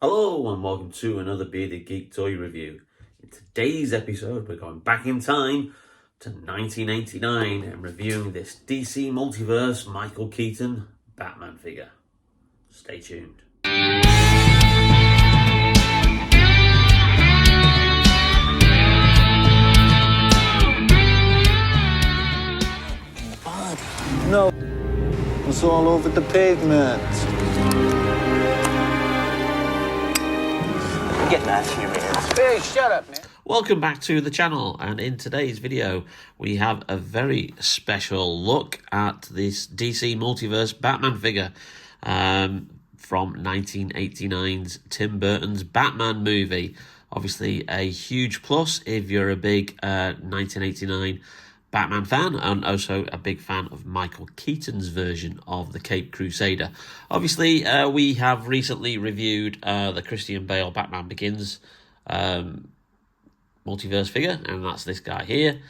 Hello and welcome to another Bearded Geek toy review. In today's episode, we're going back in time to 1989 and reviewing this DC Multiverse Michael Keaton Batman figure. Stay tuned. No, it's all over the pavement. Get that to your hands. Hey, shut up, man. Welcome back to the channel, and in today's video we have a very special look at this DC Multiverse Batman figure from 1989's Tim Burton's Batman movie. Obviously a huge plus if you're a big 1989 Batman fan, and also a big fan of Michael Keaton's version of the Caped Crusader. Obviously, we have recently reviewed the Christian Bale Batman Begins multiverse figure, and that's this guy here.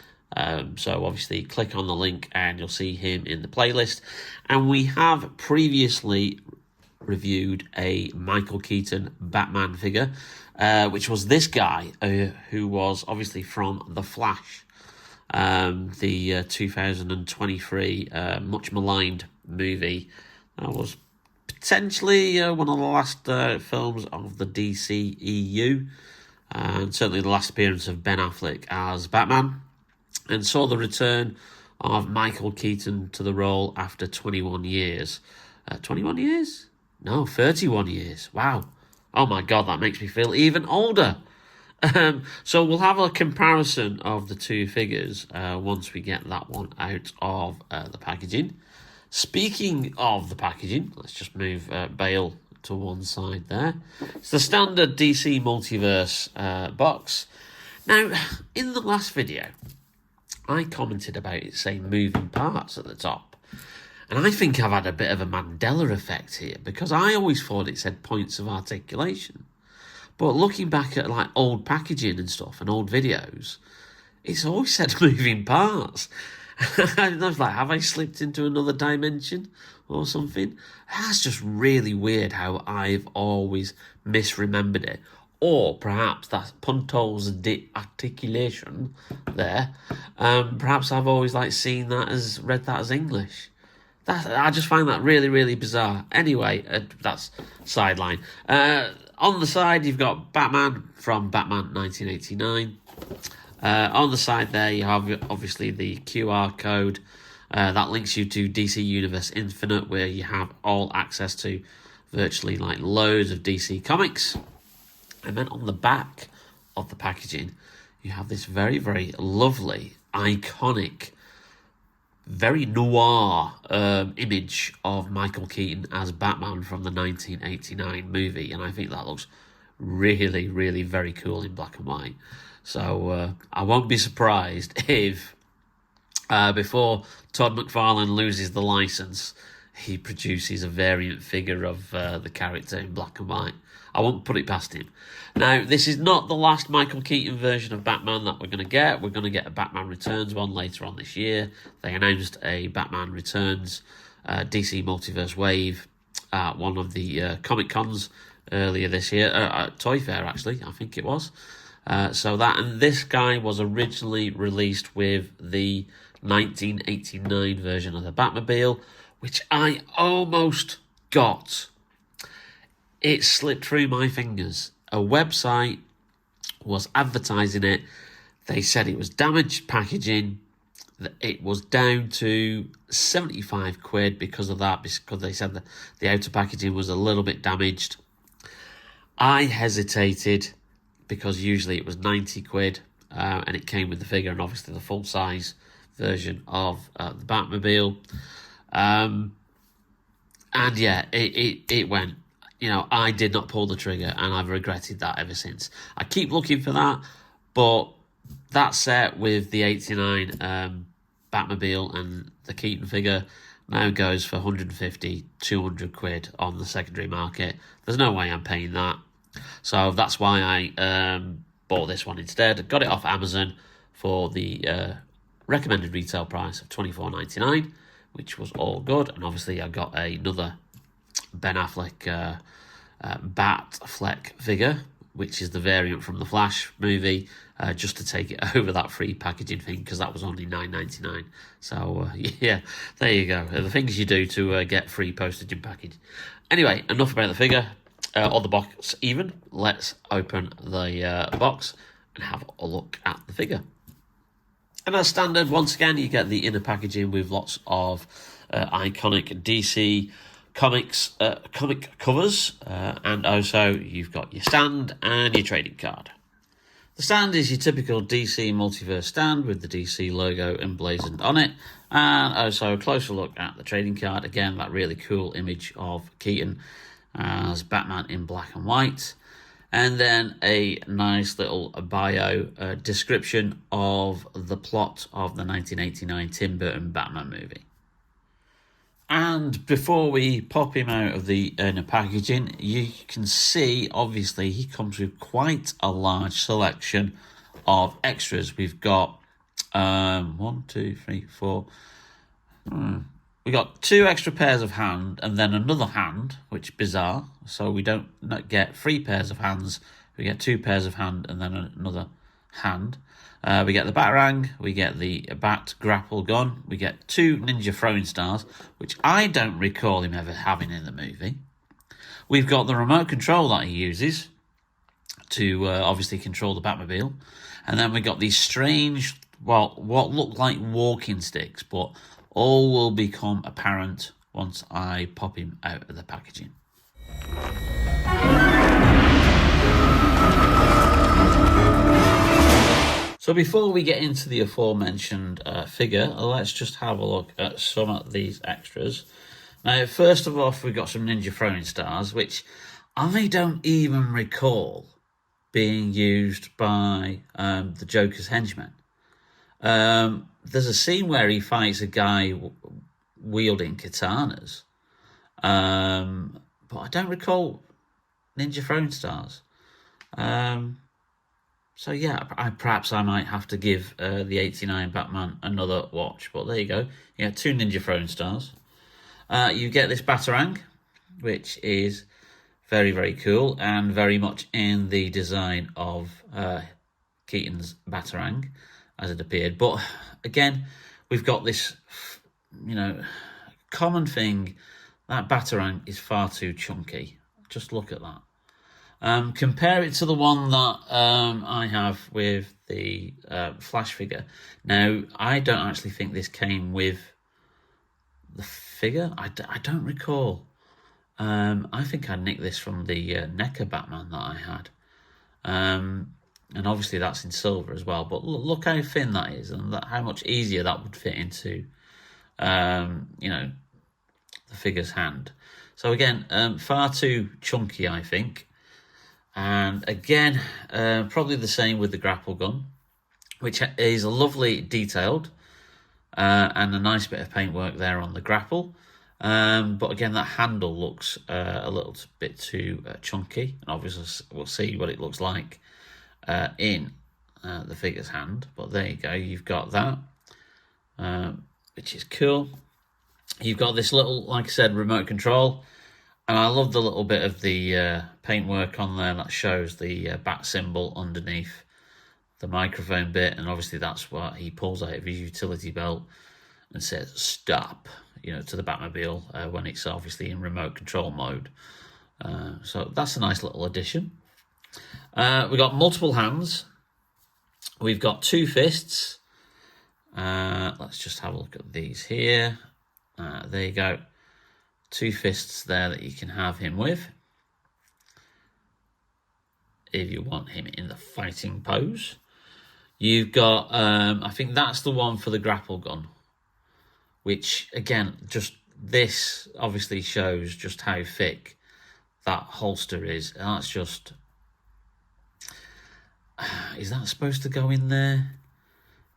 So obviously click on the link and you'll see him in the playlist. And we have previously reviewed a Michael Keaton Batman figure, which was this guy, who was obviously from The Flash. The 2023 much maligned movie that was potentially one of the last films of the DCEU, and certainly the last appearance of Ben Affleck as Batman, and saw the return of Michael Keaton to the role after 21 years. 21 years? No, 31 years. Wow. Oh my God, that makes me feel even older. So we'll have a comparison of the two figures once we get that one out of the packaging. Speaking of the packaging, let's just move Bale to one side there. It's the standard DC Multiverse box. Now, in the last video, I commented about it saying moving parts at the top. And I think I've had a bit of a Mandela effect here, because I always thought it said points of articulation. But looking back at like old packaging and stuff and old videos, it's always said moving parts. I was like, have I slipped into another dimension or something? That's just really weird how I've always misremembered it. Or perhaps that's Punto's articulation there. Perhaps I've always like seen that as, read that as English. I just find that really, really bizarre. Anyway, that's sideline. On the side, you've got Batman from Batman 1989. On the side there, you have obviously the QR code that links you to DC Universe Infinite, where you have all access to virtually like loads of DC comics. And then on the back of the packaging, you have this very, very lovely, iconic, very noir image of Michael Keaton as Batman from the 1989 movie, and I think that looks really, really very cool in black and white. So I won't be surprised if before Todd McFarlane loses the license, he produces a variant figure of the character in black and white. I won't put it past him. Now, this is not the last Michael Keaton version of Batman that we're going to get. We're going to get a Batman Returns one later on this year. They announced a Batman Returns DC Multiverse wave at one of the Comic Cons earlier this year. At Toy Fair, actually, I think it was. So that, and this guy was originally released with the 1989 version of the Batmobile, which I almost got. It slipped through my fingers. A website was advertising it. They said it was damaged packaging. It was down to 75 quid because of that, because they said that the outer packaging was a little bit damaged. I hesitated because usually it was 90 quid and it came with the figure and obviously the full size version of the Batmobile. And yeah, it went. You know, I did not pull the trigger, and I've regretted that ever since. I keep looking for that, but that set with the 89 Batmobile and the Keaton figure now goes for 150, 200 quid on the secondary market. There's no way I'm paying that. So that's why I bought this one instead. Got it off Amazon for the recommended retail price of $24.99, which was all good. And obviously I got another Ben Affleck Batfleck figure, which is the variant from the Flash movie, just to take it over that free packaging thing, because that was only $9.99. So, yeah, there you go. The things you do to get free postage and package. Anyway, enough about the figure, or the box even. Let's open the box and have a look at the figure. And as standard, once again, you get the inner packaging with lots of iconic DC comics, comic covers, and also you've got your stand and your trading card. The stand is your typical DC Multiverse stand with the DC logo emblazoned on it, and also a closer look at the trading card. Again, that really cool image of Keaton as Batman in black and white, and then a nice little bio description of the plot of the 1989 Tim Burton Batman movie. And before we pop him out of the inner packaging, you can see, obviously, he comes with quite a large selection of extras. We've got 1, 2, 3, 4. We got 2 extra pairs of hand and then another hand, which is bizarre. So we don't get 3 pairs of hands. We get 2 pairs of hand and then another hand. We get the Batarang, we get the Bat grapple gun, we get 2 ninja throwing stars, which I don't recall him ever having in the movie. We've got the remote control that he uses to obviously control the Batmobile. And then we got these strange, well, what look like walking sticks, but all will become apparent once I pop him out of the packaging. So before we get into the aforementioned figure, let's just have a look at some of these extras. Now, first of all, we've got some ninja throwing stars, which I don't even recall being used by the Joker's henchmen. There's a scene where he fights a guy wielding katanas, but I don't recall ninja throwing stars. So yeah, perhaps I might have to give the 89 Batman another watch. But there you go. You get 2 ninja throwing stars. You get this Batarang, which is very, very cool and very much in the design of Keaton's Batarang as it appeared. But again, we've got this, common thing. That Batarang is far too chunky. Just look at that. Compare it to the one that I have with the Flash figure. Now, I don't actually think this came with the figure. I don't recall. I think I nicked this from the NECA Batman that I had. And obviously that's in silver as well. But look how thin that is and how much easier that would fit into, the figure's hand. So again, far too chunky, I think. And again, probably the same with the grapple gun, which is a lovely detailed and a nice bit of paintwork there on the grapple. But again, that handle looks a little bit too chunky. And obviously we'll see what it looks like in the figure's hand. But there you go, you've got that, which is cool. You've got this little, like I said, remote control. And I love the little bit of the paintwork on there that shows the bat symbol underneath the microphone bit. And obviously that's what he pulls out of his utility belt and says, stop, to the Batmobile when it's obviously in remote control mode. So that's a nice little addition. We've got multiple hands. We've got 2 fists. Let's just have a look at these here. There you go. 2 fists there that you can have him with if you want him in the fighting pose. You've got, I think that's the one for the grapple gun, which again, just this obviously shows just how thick that holster is. And that's just, is that supposed to go in there?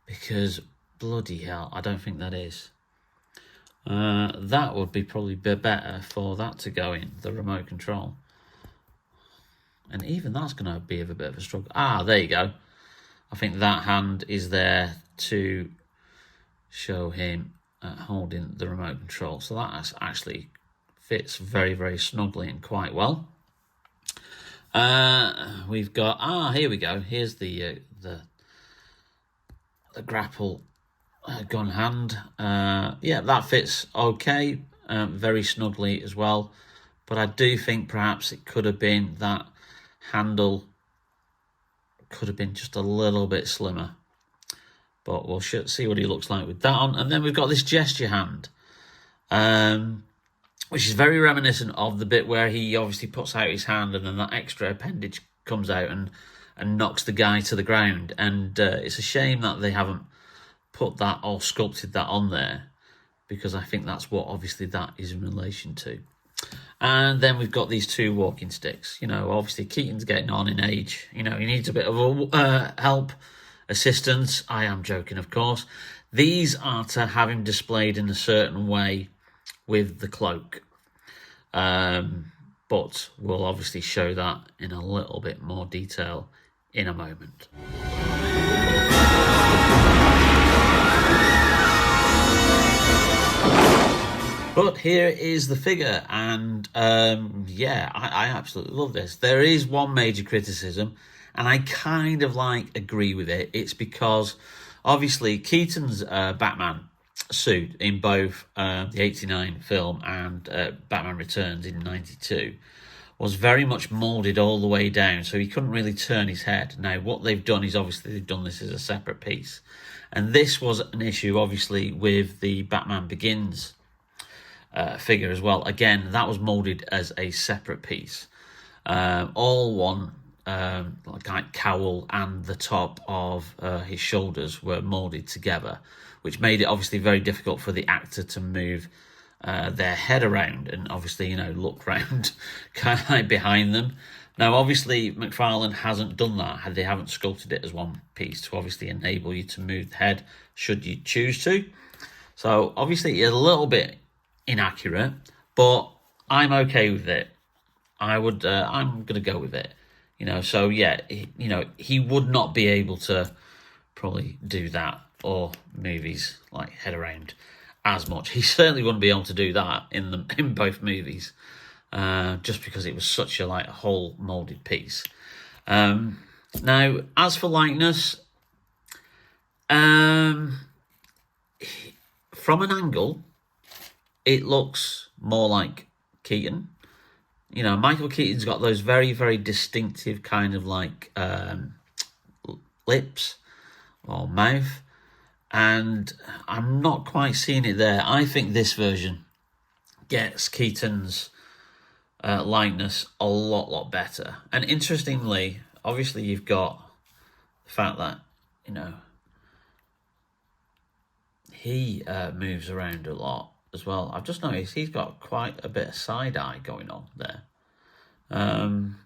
Because bloody hell, I don't think that is. That would be probably better for that to go in, the remote control. And even that's going to be a bit of a struggle. There you go. I think that hand is there to show him holding the remote control. So that actually fits very, very snugly and quite well. We've got here we go. Here's the grapple gun hand. Yeah, that fits okay, very snugly as well. But I do think perhaps it could have been that handle could have been just a little bit slimmer. But we'll see what he looks like with that on. And then we've got this gesture hand, which is very reminiscent of the bit where he obviously puts out his hand and then that extra appendage comes out and knocks the guy to the ground. And it's a shame that they haven't put that or sculpted that on there, because I think that's what obviously that is in relation to. And then we've got these two walking sticks. You know, obviously Keaton's getting on in age. You know, he needs a bit of help, assistance. I am joking, of course. These are to have him displayed in a certain way with the cloak. But we'll obviously show that in a little bit more detail in a moment. But here is the figure, and yeah, I absolutely love this. There is one major criticism, and I kind of agree with it. It's because obviously Keaton's Batman suit in both the 89 film and Batman Returns in 92 was very much moulded all the way down, so he couldn't really turn his head. Now, what they've done is obviously they've done this as a separate piece, and this was an issue obviously with the Batman Begins figure as well. Again, that was moulded as a separate piece. All one like cowl and the top of his shoulders were moulded together, which made it obviously very difficult for the actor to move their head around and obviously, you know, look round kind of like behind them. Now, obviously, McFarlane hasn't done that. They haven't sculpted it as one piece to obviously enable you to move the head should you choose to. So obviously, it's a little bit inaccurate, but I'm okay with it. I'm gonna go with it, you know. So yeah, he would not be able to probably do that or movies like head around as much. He certainly wouldn't be able to do that in both movies, just because it was such a whole molded piece. Now, as for likeness, from an angle, it looks more like Keaton. You know, Michael Keaton's got those very, very distinctive kind of lips or mouth, and I'm not quite seeing it there. I think this version gets Keaton's likeness a lot better. And interestingly, obviously you've got the fact that, you know, he moves around a lot as well. I've just noticed he's got quite a bit of side eye going on there.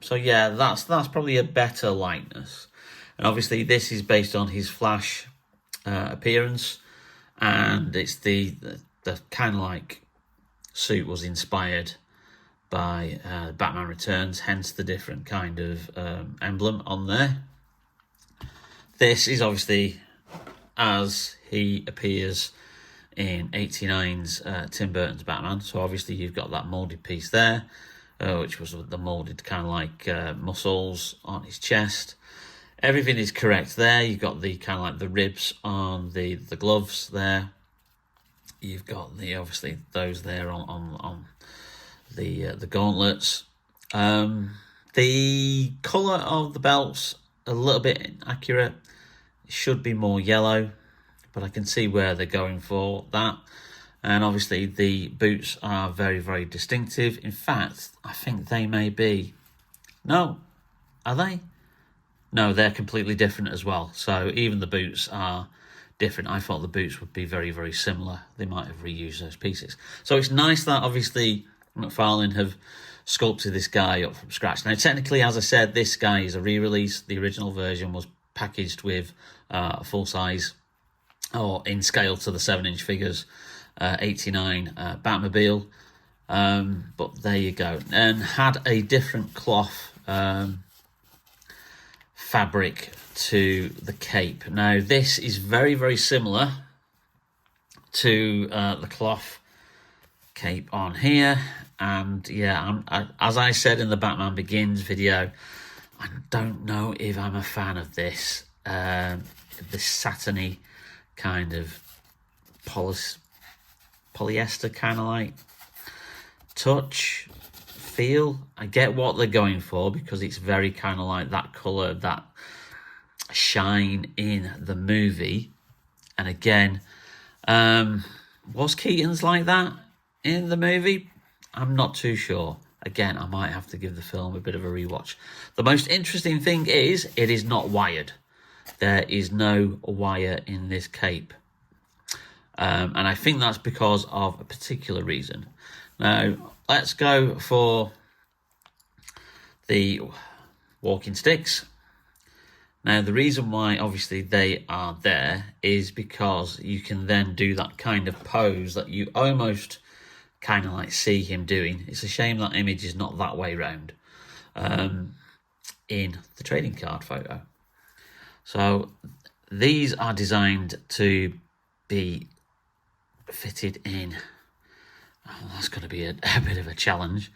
So yeah, that's probably a better likeness. And obviously this is based on his Flash appearance, and it's the kind of suit was inspired by Batman Returns, hence the different kind of emblem on there. This is obviously as he appears in 89's Tim Burton's Batman. So obviously you've got that moulded piece there, which was the moulded kind of muscles on his chest. Everything is correct there. You've got the kind of the ribs on the gloves there. You've got obviously those there on the gauntlets. The colour of the belts a little bit inaccurate. It should be more yellow, but I can see where they're going for that. And obviously the boots are very, very distinctive. In fact, I think they may be... No, are they? No, they're completely different as well. So even the boots are different. I thought the boots would be very, very similar. They might have reused those pieces. So it's nice that obviously McFarlane have sculpted this guy up from scratch. Now, technically, as I said, this guy is a re-release. The original version was packaged with a full-size, or in scale to the 7-inch figures, 89 Batmobile. But there you go. And had a different cloth fabric to the cape. Now, this is very, very similar to the cloth cape on here. And yeah, as I said in the Batman Begins video, I don't know if I'm a fan of this. This satiny kind of polyester kind of like touch feel. I get what they're going for because it's very kind of like that colour, that shine in the movie. And again, was Keaton's like that in the movie? I'm not too sure. Again, I might have to give the film a bit of a rewatch. The most interesting thing is it is not wired. There is no wire in this cape. And I think that's because of a particular reason. Now, let's go for the walking sticks. Now, the reason why, obviously, they are there is because you can then do that kind of pose that you almost kind of like see him doing. It's a shame that image is not that way round in the trading card photo. So these are designed to be fitted in. Oh, that's going to be a bit of a challenge.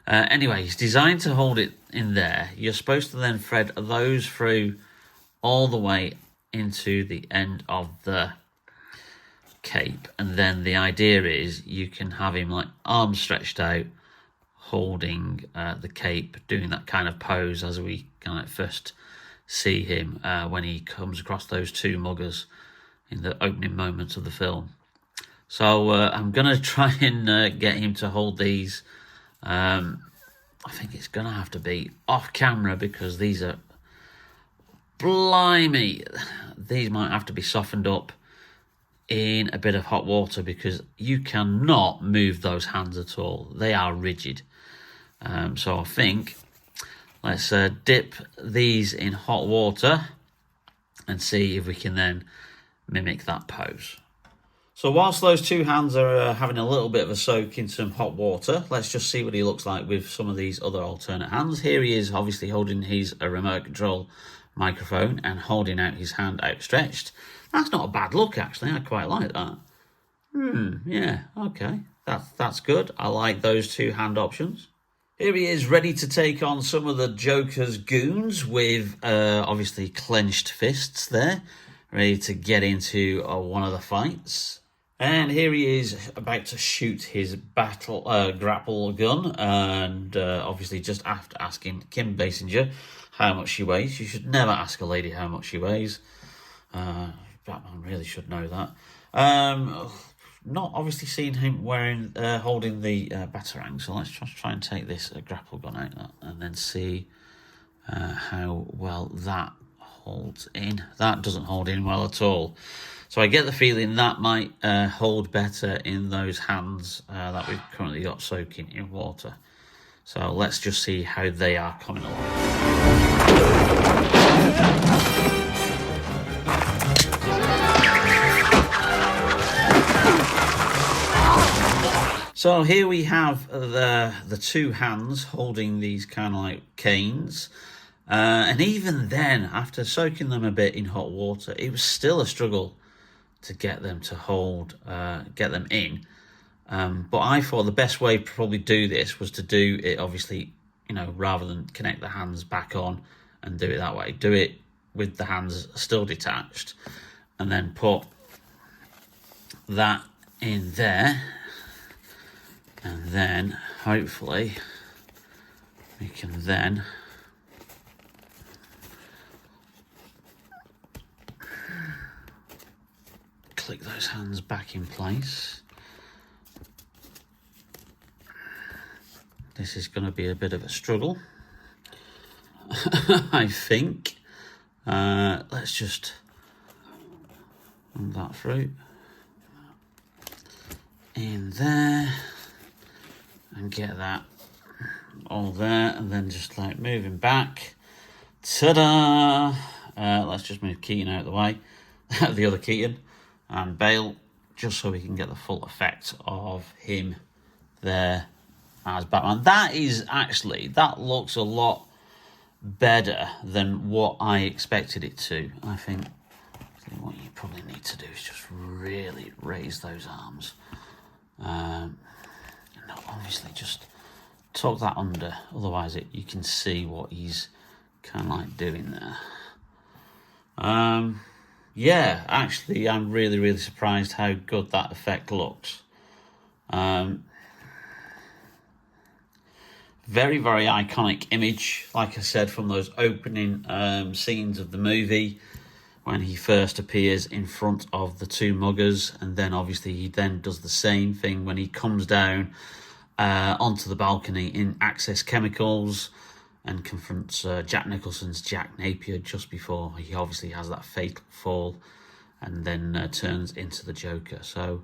Anyway, it's designed to hold it in there. You're supposed to then thread those through all the way into the end of the cape, and then the idea is you can have him like arms stretched out, holding the cape, doing that kind of pose as we kind of first see him when he comes across those two muggers in the opening moments of the film. So I'm going to try and get him to hold these. I think it's going to have to be off camera because these are, blimey, these might have to be softened up in a bit of hot water because you cannot move those hands at all. They are rigid. So I think let's dip these in hot water and see if we can then mimic that pose. So whilst those two hands are having a little bit of a soak in some hot water, let's just see what he looks like with some of these other alternate hands. Here he is obviously holding his remote control microphone and holding out his hand outstretched. That's not a bad look, actually. I quite like that. Yeah, okay. That's good. I like those two hand options. Here he is, ready to take on some of the Joker's goons with obviously clenched fists there, ready to get into one of the fights. And here he is about to shoot his grapple gun, and obviously just after asking Kim Basinger how much she weighs. You should never ask a lady how much she weighs. Batman really should know that. Not obviously seen him holding the Batarang, so let's just try and take this grapple gun out and then see how well that holds in. That doesn't hold in well at all. So I get the feeling that might hold better in those hands that we've currently got soaking in water. So let's just see how they are coming along. So here we have the two hands holding these kind of like canes. And even then, after soaking them a bit in hot water, it was still a struggle to get them to hold, get them in. But I thought the best way to probably do this was to do it, obviously, rather than connect the hands back on and do it that way. Do it with the hands still detached and then put that in there. And then, hopefully, we can then click those hands back in place. This is going to be a bit of a struggle, I think. Let's just run that through. In there. And get that all there, and then just like moving back. Ta-da! Let's just move Keaton out of the way, the other Keaton, and Bale, just so we can get the full effect of him there as Batman. That looks a lot better than what I expected it to. I think what you probably need to do is just really raise those arms. obviously just tuck that under, otherwise you can see what he's kind of like doing there. Yeah, actually I'm really surprised how good that effect looks. Very iconic image, like I said, from those opening scenes of the movie when he first appears in front of the two muggers, and then obviously he then does the same thing when he comes down onto the balcony in Access Chemicals and confronts Jack Nicholson's Jack Napier just before he obviously has that fatal fall and then turns into the Joker. So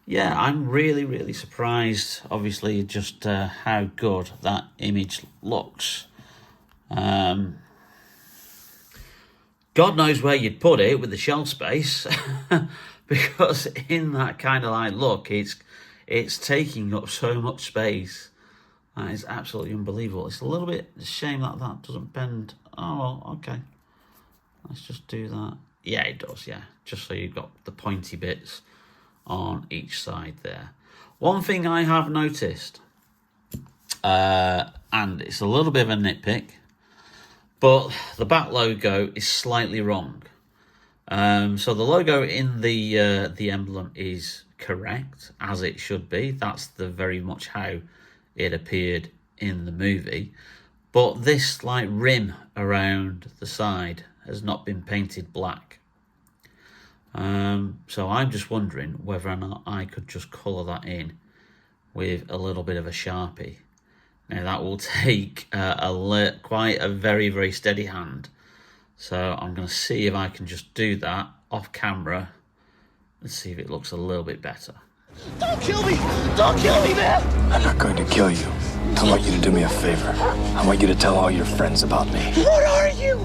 yeah, I'm really surprised, obviously, just how good that image looks. God knows where you'd put it with the shelf space, because in that kind of like look, it's taking up so much space. That is absolutely unbelievable. It's a little bit a shame that that doesn't bend. Oh, well, okay. Let's just do that. Yeah, it does, yeah. Just so you've got the pointy bits on each side there. One thing I have noticed, and it's a little bit of a nitpick, but the Bat logo is slightly wrong. So the logo in the emblem is correct, as it should be. That's the very much how it appeared in the movie. But this like rim around the side has not been painted black. So I'm just wondering whether or not I could just colour that in with a little bit of a Sharpie. Now that will take quite a very steady hand. So I'm going to see if I can just do that off camera and see if it looks a little bit better. Don't kill me! Don't kill me, man! I'm not going to kill you. I want you to do me a favor. I want you to tell all your friends about me. What are you?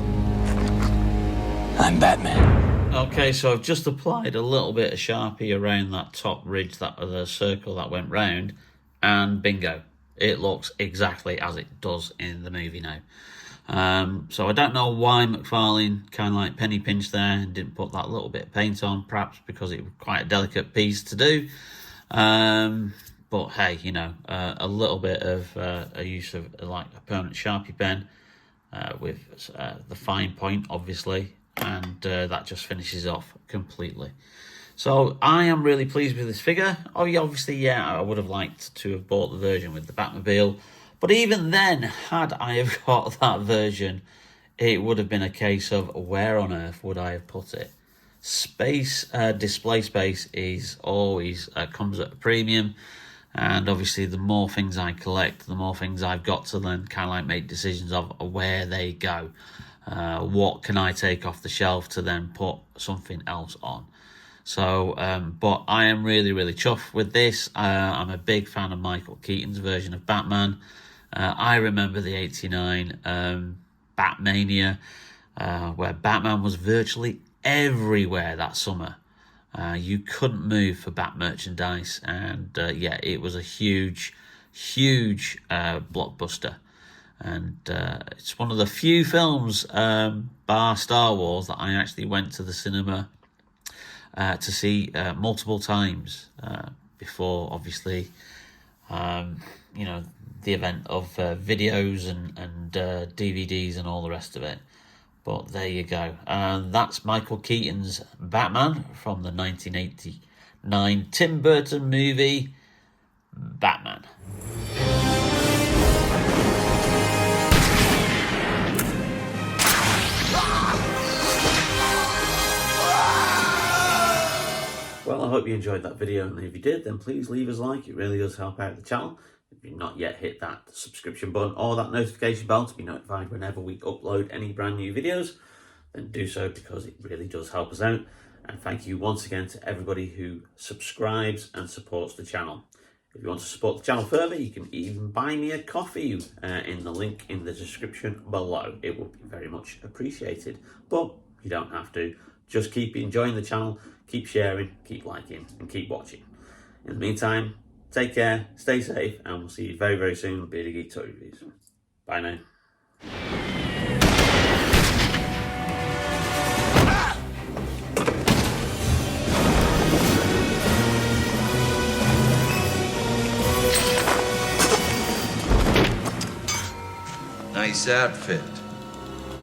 I'm Batman. Okay, so I've just applied a little bit of Sharpie around that top ridge, that the circle that went round, and bingo. It looks exactly as it does in the movie now. So I don't know why McFarlane kind of like penny pinched there and didn't put that little bit of paint on, perhaps because it was quite a delicate piece to do. But hey, you know, a little bit of a use of like a permanent Sharpie pen with the fine point, obviously, and that just finishes off completely. So I am really pleased with this figure. Oh, yeah, obviously, yeah, I would have liked to have bought the version with the Batmobile. But even then, had I have got that version, it would have been a case of where on earth would I have put it? Space, display space is always comes at a premium. And obviously, the more things I collect, the more things I've got to then kind of like make decisions of where they go. What can I take off the shelf to then put something else on? So, but I am really chuffed with this. I'm a big fan of Michael Keaton's version of Batman. I remember the 89 Batmania, where Batman was virtually everywhere that summer. You couldn't move for Bat merchandise, and yeah, it was a huge blockbuster. And it's one of the few films, bar Star Wars, that I actually went to the cinema to see multiple times before, obviously, you know, the event of videos and DVDs and all the rest of it. But there you go. And that's Michael Keaton's Batman from the 1989 Tim Burton movie, Batman. Well, I hope you enjoyed that video, and if you did, then please leave us a like. It really does help out the channel. If you've not yet hit that subscription button or that notification bell to be notified whenever we upload any brand new videos, then do so, because it really does help us out. And thank you once again to everybody who subscribes and supports the channel. If you want to support the channel further, you can even buy me a coffee in the link in the description below. It will be very much appreciated, but you don't have to. Just keep enjoying the channel, keep sharing, keep liking, and keep watching. In the meantime, take care, stay safe, and we'll see you very soon with Bearded Geek Toy Reviews. Bye now. outfit.